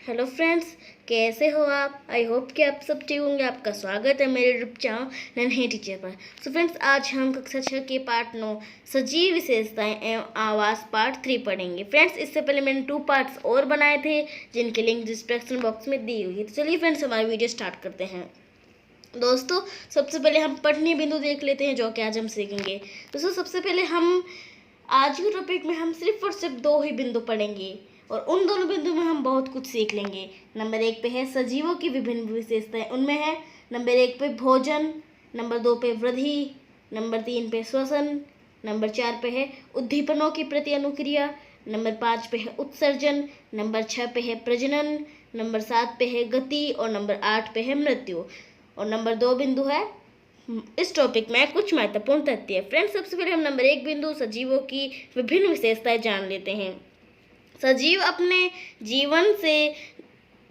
Hello friends, कैसे हो आप। आई होप कि आप सब ठीक होंगे। आपका स्वागत है मेरे यूट्यूब चैनल नन्हे टीचर पर। सो फ्रेंड्स, आज हम कक्षा 6 के पार्ट 9 सजीव विशेषताएं एवं आवास पार्ट 3 पढ़ेंगे। फ्रेंड्स, इससे पहले मैंने 2 पार्ट्स और बनाए थे जिनके लिंक डिस्क्रिप्शन बॉक्स में दी हुई है। तो चलिए फ्रेंड्स, हमारी वीडियो स्टार्ट करते हैं। दोस्तों, सबसे पहले हम पठनीय बिंदु देख लेते हैं जो कि आज हम सीखेंगे। दोस्तों, सबसे पहले हम आज के टॉपिक में हम सिर्फ और सिर्फ 2 ही बिंदु पढ़ेंगे और उन दोनों बिंदु में हम बहुत कुछ सीख लेंगे। नंबर 1 पे है सजीवों की विभिन्न विशेषताएं, उनमें है नंबर 1 पे भोजन, नंबर 2 पे वृद्धि, नंबर 3 पे श्वसन, नंबर 4 पे है उद्दीपनों की प्रति अनुक्रिया, नंबर 5 पे है उत्सर्जन, नंबर 6 पे है प्रजनन, नंबर 7 पे है गति और नंबर 8 पे है मृत्यु। और नंबर 2 बिंदु है इस टॉपिक में कुछ महत्वपूर्ण तथ्य। फ्रेंड्स, सबसे पहले हम नंबर 1 बिंदु सजीवों की विभिन्न विशेषताएं जान लेते हैं। सजीव अपने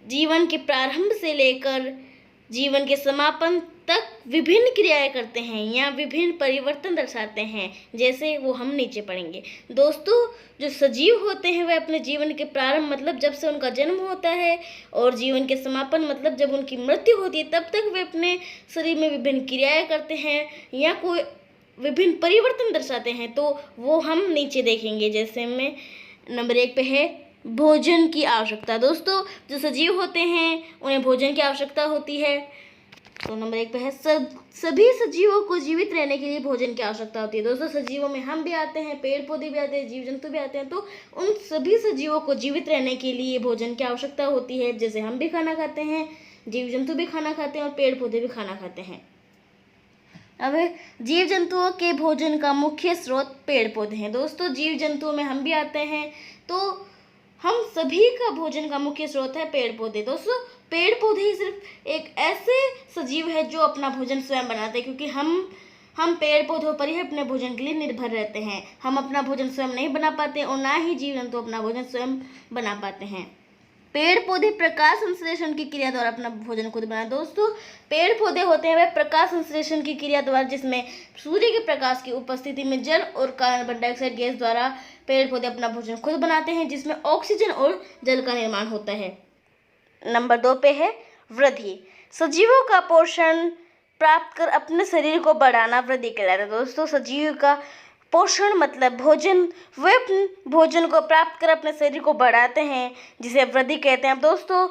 जीवन के प्रारंभ से लेकर जीवन के समापन तक विभिन्न क्रियाएं करते हैं या विभिन्न परिवर्तन दर्शाते हैं, जैसे वो हम नीचे पढ़ेंगे। दोस्तों, जो सजीव होते हैं वह अपने जीवन के प्रारंभ मतलब जब से उनका जन्म होता है और जीवन के समापन मतलब जब उनकी मृत्यु होती है तब तक वे अपने शरीर में विभिन्न क्रियाएं करते हैं या कोई विभिन्न परिवर्तन दर्शाते हैं। तो वो हम नीचे देखेंगे। जैसे में नंबर 1 पे है भोजन की आवश्यकता। दोस्तों, जो सजीव होते हैं उन्हें भोजन की आवश्यकता होती है। तो नंबर 1 पे है सभी सजीवों को जीवित रहने के लिए भोजन की आवश्यकता होती है। दोस्तों, सजीवों में हम भी आते हैं, पेड़ पौधे भी आते हैं, जीव जंतु भी आते हैं। तो उन सभी सजीवों को जीवित रहने के लिए भोजन की आवश्यकता होती है। जैसे हम भी खाना खाते हैं, जीव जंतु भी खाना खाते हैं और पेड़ पौधे भी खाना खाते हैं। अब जीव जंतुओं के भोजन का मुख्य स्रोत पेड़ पौधे हैं। दोस्तों, जीव जंतुओं में हम भी आते हैं, तो हम सभी का भोजन का मुख्य स्रोत है पेड़ पौधे। दोस्तों, पेड़ पौधे ही सिर्फ एक ऐसे सजीव है जो अपना भोजन स्वयं बनाते हैं, क्योंकि हम पेड़ पौधों पर ही अपने भोजन के लिए निर्भर रहते हैं। हम अपना भोजन स्वयं नहीं बना पाते और ना ही जीव जंतु अपना भोजन स्वयं बना पाते हैं। पेड़ पौधे प्रकाश संश्लेषण की क्रिया द्वारा अपना भोजन खुद बनाते। दोस्तों, पेड़ पौधे होते हैं वह प्रकाश संश्लेषण की क्रिया द्वारा, जिसमें सूर्य के प्रकाश की उपस्थिति में जल और कार्बन डाइऑक्साइड गैस द्वारा पेड़ पौधे अपना भोजन खुद बनाते हैं, जिसमें ऑक्सीजन और जल का निर्माण होता है। नंबर 2 पे है वृद्धि। सजीवों का पोषण प्राप्त कर अपने शरीर को बढ़ाना वृद्धि कहलाता है। दोस्तों, सजीव का पोषण मतलब भोजन, वे अपने भोजन को प्राप्त कर अपने शरीर को बढ़ाते हैं, जिसे वृद्धि कहते हैं। दोस्तों,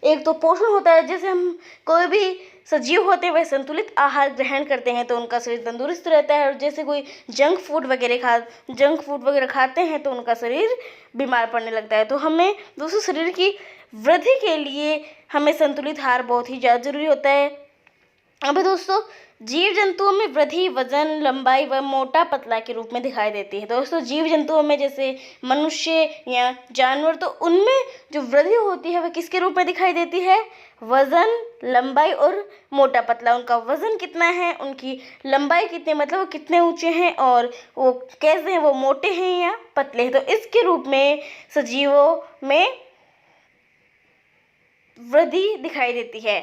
एक तो पोषण होता है, जैसे हम कोई भी सजीव होते हैं वह संतुलित आहार ग्रहण करते हैं तो उनका शरीर तंदुरुस्त रहता है। और जैसे कोई जंक फूड वगैरह खाते हैं तो उनका शरीर बीमार पड़ने लगता है। तो हमें दोस्तों शरीर की वृद्धि के लिए हमें संतुलित आहार बहुत ही ज़्यादा जरूरी होता है। अब दोस्तों, जीव जंतुओं में वृद्धि वजन, लंबाई व मोटा पतला के रूप में दिखाई देती है। दोस्तों, जीव जंतुओं में जैसे मनुष्य या जानवर, तो उनमें जो वृद्धि होती है वह किसके रूप में दिखाई देती है? वजन, लंबाई और मोटा पतला। उनका वजन कितना है, उनकी लंबाई कितनी, मतलब वो कितने ऊंचे हैं और वो कैसे हैं, वो मोटे हैं या पतले हैं। तो इसके रूप में सजीवों में वृद्धि दिखाई देती है।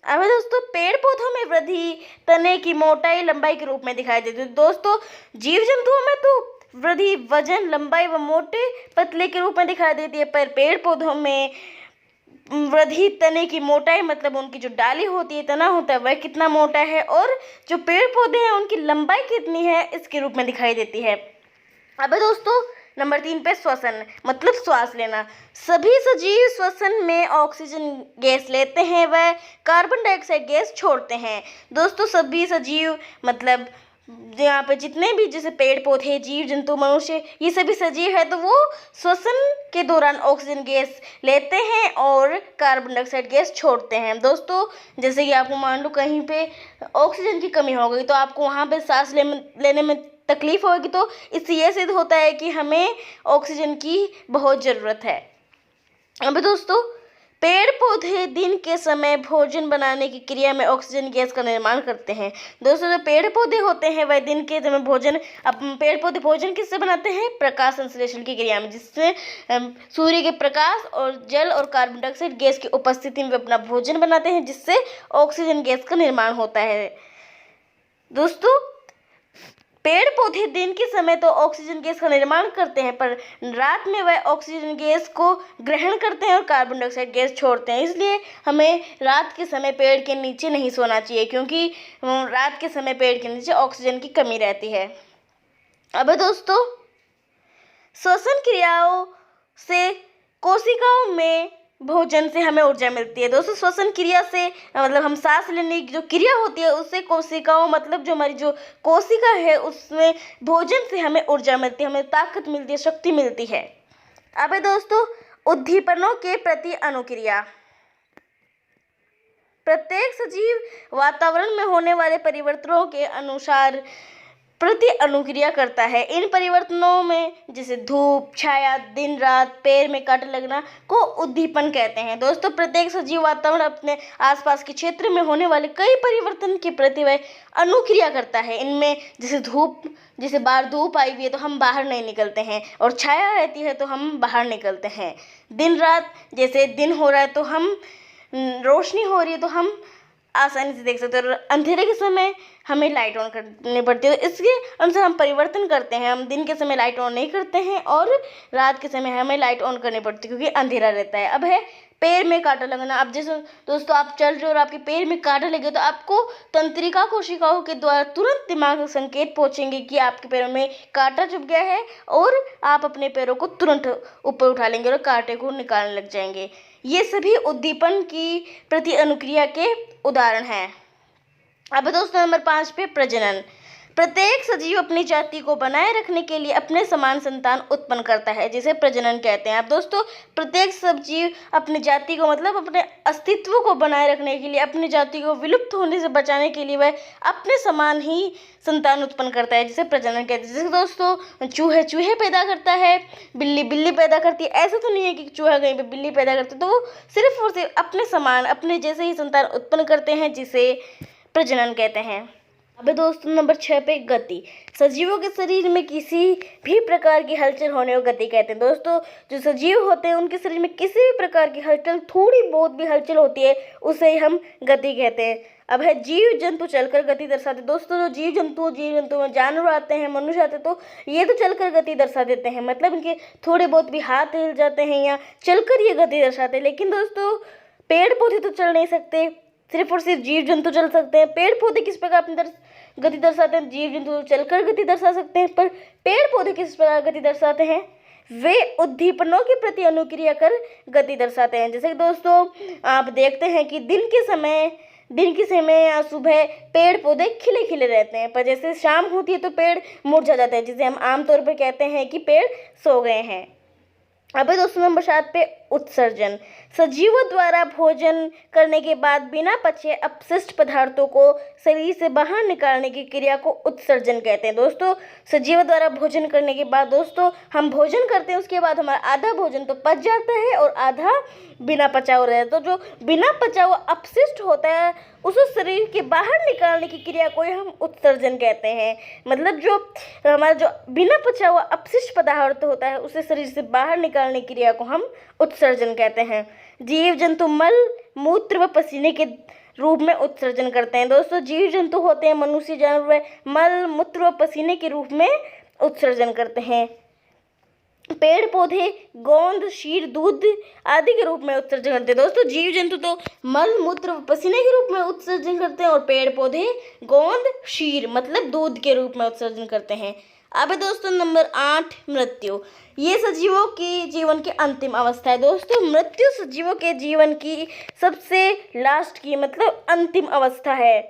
अब दोस्तों, पेड़ पौधों में वृद्धि तने की मोटाई, लंबाई के रूप में दिखाई देती है। दोस्तों, जीव जंतुओं में तो वृद्धि वजन, लंबाई व मोटे पतले के रूप में दिखाई देती है, पर पेड़ पौधों में वृद्धि तने की मोटाई मतलब उनकी जो डाली होती है, तना होता है, वह कितना मोटा है और जो पेड़ पौधे हैं उनकी लंबाई कितनी है, इसके रूप में दिखाई देती है। अब दोस्तों, नंबर 3 पे श्वसन मतलब श्वास लेना। सभी सजीव श्वसन में ऑक्सीजन गैस लेते हैं, वह कार्बन डाइऑक्साइड गैस छोड़ते हैं। दोस्तों, सभी सजीव मतलब यहाँ पे जितने भी जैसे पेड़ पौधे, जीव जंतु, मनुष्य, ये सभी सजीव है, तो वो श्वसन के दौरान ऑक्सीजन गैस लेते हैं और कार्बन डाइऑक्साइड गैस छोड़ते हैं। दोस्तों, जैसे कि आपको मान लो कहीं पे ऑक्सीजन की कमी हो गई तो आपको वहाँ पे सांस लेने में तकलीफ होगी, तो इससे यह सिद्ध होता है कि हमें ऑक्सीजन की बहुत ज़रूरत है। अब दोस्तों, पेड़ पौधे दिन के समय भोजन बनाने की क्रिया में ऑक्सीजन गैस का निर्माण करते हैं। दोस्तों, जो पेड़ पौधे होते हैं वह दिन के समय पेड़ पौधे भोजन किससे बनाते हैं? प्रकाश संश्लेषण की क्रिया में, जिससे सूर्य के प्रकाश और जल और कार्बन डाइऑक्साइड गैस की उपस्थिति में अपना भोजन बनाते हैं, जिससे ऑक्सीजन गैस का निर्माण होता है। दोस्तों, पेड़ पौधे दिन के समय तो ऑक्सीजन गैस का निर्माण करते हैं, पर रात में वह ऑक्सीजन गैस को ग्रहण करते हैं और कार्बन डाइऑक्साइड गैस छोड़ते हैं। इसलिए हमें रात के समय पेड़ के नीचे नहीं सोना चाहिए, क्योंकि रात के समय पेड़ के नीचे ऑक्सीजन की कमी रहती है। अब दोस्तों, श्वसन क्रियाओं से कोशिकाओं में भोजन से हमें ऊर्जा मिलती है। दोस्तों, श्वसन क्रिया से मतलब हम सांस लेने की जो क्रिया होती है उससे कोशिकाओं मतलब जो हमारी जो कोशिका है उसमें भोजन से हमें ऊर्जा मिलती है, हमें ताकत मिलती है, शक्ति मिलती है। अब दोस्तों, उद्दीपनों के प्रति अनुक्रिया। प्रत्येक सजीव वातावरण में होने वाले परिवर्तनों के अनुसार प्रति अनुक्रिया करता है। इन परिवर्तनों में जैसे धूप, छाया, दिन रात, पैर में कांटे लगना को उद्दीपन कहते हैं। दोस्तों, प्रत्येक सजीव वातावरण अपने आसपास के क्षेत्र में होने वाले कई परिवर्तन के प्रति वह अनुक्रिया करता है। इनमें जैसे बाहर धूप आई हुई है तो हम बाहर नहीं निकलते हैं, और छाया रहती है तो हम बाहर निकलते हैं। दिन रात, जैसे दिन हो रहा है तो हम रोशनी हो रही है तो हम आसानी से देख सकते हैं, और अंधेरे के समय हमें लाइट ऑन करनी पड़ती है। तो इसके अनुसार हम परिवर्तन करते हैं। हम दिन के समय लाइट ऑन नहीं करते हैं और रात के समय हमें लाइट ऑन करनी पड़ती है, क्योंकि अंधेरा रहता है। अब है पैर में कांटा लगना। अब जैसे दोस्तों आप चल रहे हो और आपके पैर में कांटा लगे तो आपको तंत्रिका कोशिकाओं के द्वारा तुरंत दिमाग में संकेत पहुंचेंगे कि आपके पैरों में कांटा चुभ गया है, और आप अपने पैरों को तुरंत ऊपर उठा लेंगे और कांटे को निकालने लग जाएंगे। ये सभी उद्दीपन की प्रति अनुक्रिया के उदाहरण हैं। अब दोस्तों, नंबर 5 पे प्रजनन। प्रत्येक सजीव अपनी जाति को बनाए रखने के लिए अपने समान संतान उत्पन्न करता है, जिसे प्रजनन कहते हैं। अब दोस्तों, प्रत्येक सजीव अपनी जाति को मतलब अपने अस्तित्व को बनाए रखने के लिए, अपनी जाति को विलुप्त होने से बचाने के लिए वह अपने समान ही संतान उत्पन्न करता है, जिसे प्रजनन कहते हैं। जैसे दोस्तों चूहे पैदा करता है, बिल्ली पैदा करती है। ऐसा तो नहीं है कि चूहा कहीं पे बिल्ली पैदा करती है, तो वो सिर्फ और सिर्फ अपने समान, अपने जैसे ही संतान उत्पन्न करते हैं, जिसे प्रजनन कहते हैं। अब दोस्तों, नंबर 6 पे गति। सजीवों के शरीर में किसी भी प्रकार की हलचल होने को गति कहते हैं। दोस्तों, जो सजीव होते हैं उनके शरीर में किसी भी प्रकार की हलचल, थोड़ी बहुत भी हलचल होती है, उसे हम गति कहते हैं। अब है जीव जंतु चलकर गति दर्शाते। दोस्तों, जो जीव जंतु में जानवर आते हैं, मनुष्य आते हैं, तो ये तो चलकर गति दर्शा देते हैं, मतलब इनके थोड़े बहुत भी हाथ हिल जाते हैं या चलकर ये गति दर्शाते हैं। लेकिन दोस्तों, पेड़ पौधे तो चल नहीं सकते, सिर्फ और सिर्फ जीव जंतु चल सकते हैं। पेड़ पौधे किस प्रकार अपनी गति दर्शाते हैं? जीव जंतु चलकर गति दर्शा सकते हैं, पर पेड़ पौधे किस प्रकार गति दर्शाते हैं? वे उद्दीपनों के प्रति अनुक्रिया कर गति दर्शाते हैं। जैसे कि दोस्तों आप देखते हैं कि दिन के समय या सुबह पेड़ पौधे खिले खिले रहते हैं, पर जैसे शाम होती है तो पेड़ मुरझा जाते हैं, जिसे हम आमतौर पर कहते हैं कि पेड़ सो गए हैं। अब दोस्तों, नंबर 7 पे उत्सर्जन। सजीवों द्वारा भोजन करने के बाद बिना पचे अपशिष्ट पदार्थों को शरीर से बाहर निकालने की क्रिया को उत्सर्जन कहते हैं। दोस्तों, सजीवों द्वारा भोजन करने के बाद दोस्तों हम भोजन करते हैं, उसके बाद हमारा आधा भोजन तो पच जाता है और आधा बिना पचा हुआ रहता है। तो जो बिना पचा हुआ अपशिष्ट होता है उसे शरीर के बाहर निकालने की क्रिया को हम उत्सर्जन कहते हैं। मतलब जो हमारा जो बिना पचा हुआ अपशिष्ट पदार्थ होता है उसे शरीर से बाहर निकालने की क्रिया को हम उत्सर्जन कहते हैं। जीव जंतु मल, मूत्र व पसीने के रूप में उत्सर्जन करते हैं। दोस्तों, जीव जंतु होते हैं, मनुष्य, जानवर, मल, मूत्र व पसीने के रूप में उत्सर्जन करते हैं। पेड़ पौधे गोंद, शीर, दूध आदि के रूप में उत्सर्जन करते हैं। दोस्तों, जीव जंतु तो मल, मूत्र व पसीने के रूप में उत्सर्जन करते हैं, और पेड़ पौधे गोंद, शीर मतलब दूध के रूप में उत्सर्जन करते हैं। अब दोस्तों, नंबर 8 मृत्यु। ये सजीवों की जीवन की अंतिम अवस्था है। दोस्तों, मृत्यु सजीवों के जीवन की सबसे लास्ट की मतलब अंतिम अवस्था है।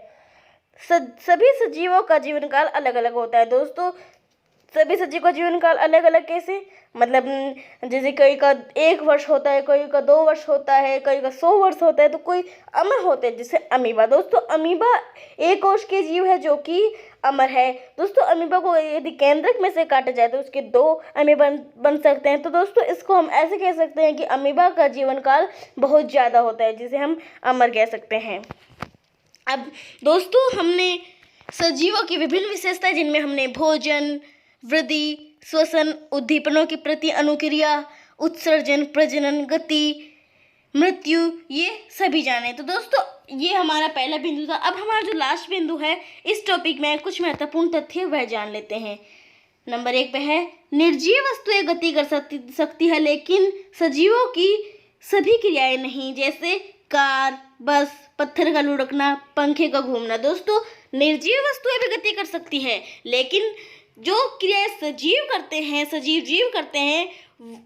सभी सजीवों का जीवन काल अलग अलग होता है। दोस्तों, सभी सजीव का जीवन काल अलग अलग कैसे? मतलब जैसे कोई का 1 वर्ष होता है, कोई का 2 वर्ष होता है, कोई का 100 वर्ष होता है, तो कोई अमर होते हैं, जैसे अमीबा। दोस्तों, अमीबा एक कोश के जीव है जो कि अमर है। दोस्तों, अमीबा को यदि केंद्रक में से काटा जाए तो उसके 2 अमीबा बन सकते हैं। तो दोस्तों, इसको हम ऐसे कह सकते हैं कि अमीबा का जीवन काल बहुत ज़्यादा होता है, जिसे हम अमर कह सकते हैं। अब दोस्तों, हमने सजीवों की विभिन्न विशेषताएं, जिनमें हमने भोजन, वृद्धि, श्वसन, उद्दीपनों के प्रति अनुक्रिया, उत्सर्जन, प्रजनन, गति, मृत्यु, ये सभी जाने। तो दोस्तों ये हमारा पहला बिंदु था। अब हमारा जो लास्ट बिंदु है इस टॉपिक में कुछ महत्वपूर्ण तथ्य वह जान लेते हैं। नंबर 1 पे है निर्जीव वस्तुएं गति कर सकती है लेकिन सजीवों की सभी क्रियाएं नहीं, जैसे कार, बस, पत्थर का लुढ़कना, पंखे का घूमना। दोस्तों निर्जीव वस्तुएं भी गति कर सकती है लेकिन जो क्रियाएं सजीव करते हैं, सजीव जीव करते हैं,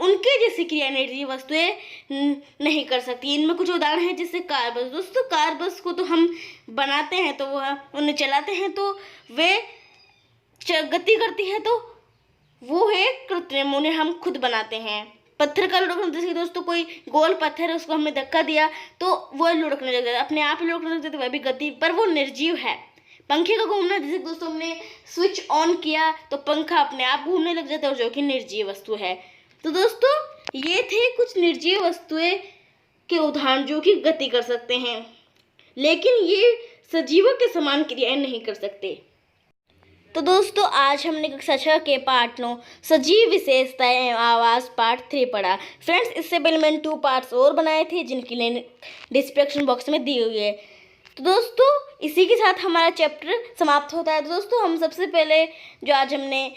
उनके जैसी क्रिया निर्जीव वस्तुएं नहीं कर सकती। इनमें कुछ उदाहरण हैं जैसे कार, बस। दोस्तों कार, बस को तो हम बनाते हैं तो वह उन्हें चलाते हैं तो वे गति करती है, तो वो है कृत्रिम, उन्हें हम खुद बनाते हैं। पत्थर का लुढ़कना, जैसे दोस्तों कोई गोल पत्थर है उसको हमने धक्का दिया तो वो लुढ़कने लग जाता है, अपने आप लुढ़कने लग जाता है, वह भी गति, पर वो निर्जीव है। पंखे का घूमना, जैसे दोस्तों हमने स्विच ऑन किया तो पंखा अपने आप घूमने लग जाता है, और जो कि निर्जीव वस्तु है। तो दोस्तों ये थे कुछ निर्जीव वस्तुएं के उदाहरण जो कि गति कर सकते हैं लेकिन ये सजीवों के समान क्रियाएं नहीं कर सकते। तो दोस्तों आज हमने कक्षा 6 के पार्ट 9 सजीव विशेषताएं एवं आवास पार्ट 3 पढ़ा। फ्रेंड्स इससे पहले मैंने 2 पार्ट्स और बनाए थे जिनकी लिंक डिस्क्रिप्शन बॉक्स में दी हुई है। तो दोस्तों इसी के साथ हमारा चैप्टर समाप्त होता है। तो दोस्तों हम सबसे पहले जो आज हमने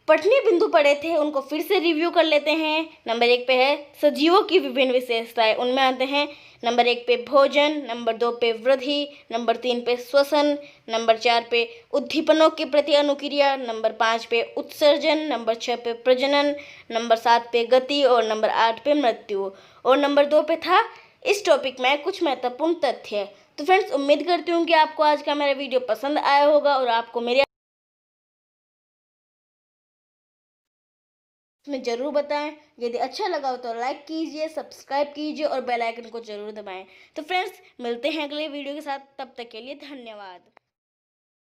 पठनीय बिंदु पढ़े थे उनको फिर से रिव्यू कर लेते हैं। नंबर 1 पे है सजीवों की विभिन्न विशेषताएं, उनमें आते हैं नंबर 1 पे भोजन, नंबर 2 पे वृद्धि, नंबर 3 पे श्वसन, नंबर 4 पे उद्दीपनों के प्रति अनुक्रिया, नंबर 5 पे उत्सर्जन, नंबर 6 पे प्रजनन, नंबर 7 पे गति और नंबर 8 पे मृत्यु। और नंबर 2 पे था इस टॉपिक में कुछ महत्वपूर्ण तथ्य। तो फ्रेंड्स उम्मीद करती हूँ कि आपको आज का मेरा वीडियो पसंद आया होगा और आपको मेरे में ज़रूर बताएं। यदि अच्छा लगा हो तो लाइक कीजिए, सब्सक्राइब कीजिए और बेल आइकन को ज़रूर दबाएं। तो फ्रेंड्स मिलते हैं अगले वीडियो के साथ, तब तक के लिए धन्यवाद।